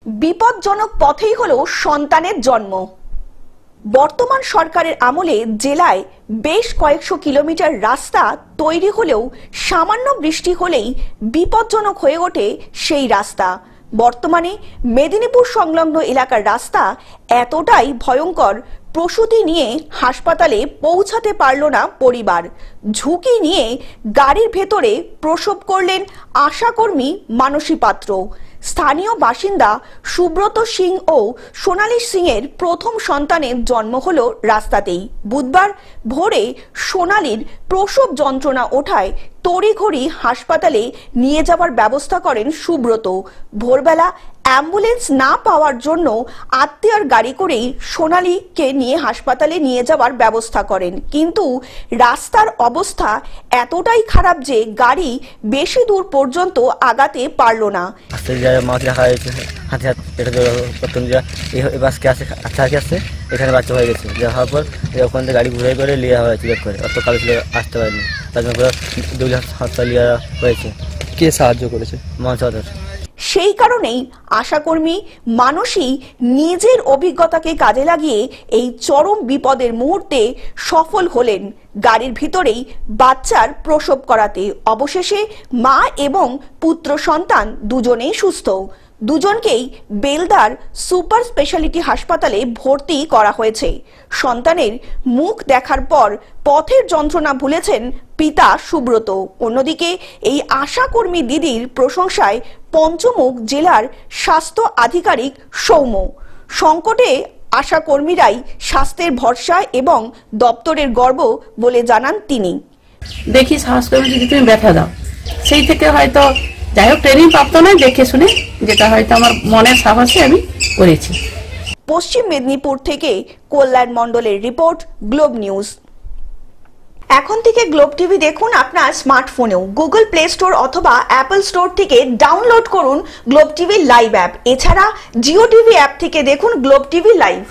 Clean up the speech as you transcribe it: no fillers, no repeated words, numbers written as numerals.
বিপজ্জনক পথেই হলো সন্তানের জন্ম। বর্তমান সরকারের আমলে জেলায় বেশ কয়েকশো কিলোমিটার রাস্তা তৈরি হলেও সামান্য বৃষ্টি হলেই বিপজ্জনক হয়ে ওঠে সেই রাস্তা। বর্তমানে মেদিনীপুর সংলগ্ন এলাকার রাস্তা এতটাই ভয়ঙ্কর, প্রসূতি নিয়ে হাসপাতালে পৌঁছাতে পারল না পরিবার। ঝুঁকি নিয়ে গাড়ির ভেতরে প্রসব করলেন আশাকর্মী মানসী পাত্র। স্থানীয় বাসিন্দা সুব্রত সিং ও সোনালী সিং এর প্রথম সন্তানের জন্ম হলো রাস্তাতেই। বুধবার ভোরে সোনালীর প্রসব যন্ত্রণা ওঠায় তড়িঘড়ি হাসপাতালে নিয়ে যাওয়ার ব্যবস্থা করেন সুব্রত। ভোরবেলা অ্যাম্বুলেন্স না পাওয়ার জন্য আত্মীয়র গাড়ি করেই সোনালীকে নিয়ে হাসপাতালে নিয়ে যাওয়ার ব্যবস্থা করেন, কিন্তু রাস্তার অবস্থা এতটাই খারাপ যে গাড়ি বেশি দূর পর্যন্ত আগাতে পারল না। এখানে বাচ্চা হয়ে গেছে, যাওয়ার পর ওখান থেকে গাড়ি ঘুরে করে লিয়া হয়েছে, বের করে অত কালো ছিল আসতে পারেনি, তার জন্য দুই হাসপাতাল লিয়া হয়েছে। কে সাহায্য করেছে? মহাসদর। সেই কারণেই আশাকর্মী মানসী নিজের অভিজ্ঞতাকে কাজে লাগিয়ে এই চরম বিপদের মুহূর্তে সফল হলেন গাড়ির ভিতরেই বাচ্চার প্রসব করাতে। অবশেষে মা এবং পুত্র সন্তান দুজনেই সুস্থ। দুজনকেই বেলদার সুপার স্পেশালিটি হাসপাতালে ভর্তি করা হয়েছে। সন্তানের মুখ দেখার পর পথের যন্ত্রণা ভুলেছেন পিতা সুব্রত। অন্যদিকে এই আশাকর্মী দিদির প্রশংসায় পঞ্চমুখ জেলার স্বাস্থ্য আধিকারিক সৌম্য। সংকটে আশাকর্মীরাই স্বাস্থ্যের ভরসা এবং দপ্তরের গর্ব বলে জানান তিনি। দেখি সাহস করে যদি তুমি ব্যথা দাও, সেই থেকে হয়তো যাই হোক ট্রেনিং প্রাপ্ত নয়, দেখে শুনে যেটা হয়তো আমার মনের সাহসে আমি করেছি। পশ্চিম মেদিনীপুর থেকে কল্যাণ মণ্ডলের রিপোর্ট, গ্লোব নিউজ। এখন থেকে গ্লোব টিভি দেখুন আপনার স্মার্টফোনেও। গুগল প্লে স্টোর অথবা অ্যাপল স্টোর থেকে ডাউনলোড করুন গ্লোব টিভি লাইভ অ্যাপ। এছাড়া জিও টিভি অ্যাপ থেকে দেখুন গ্লোব টিভি লাইভ।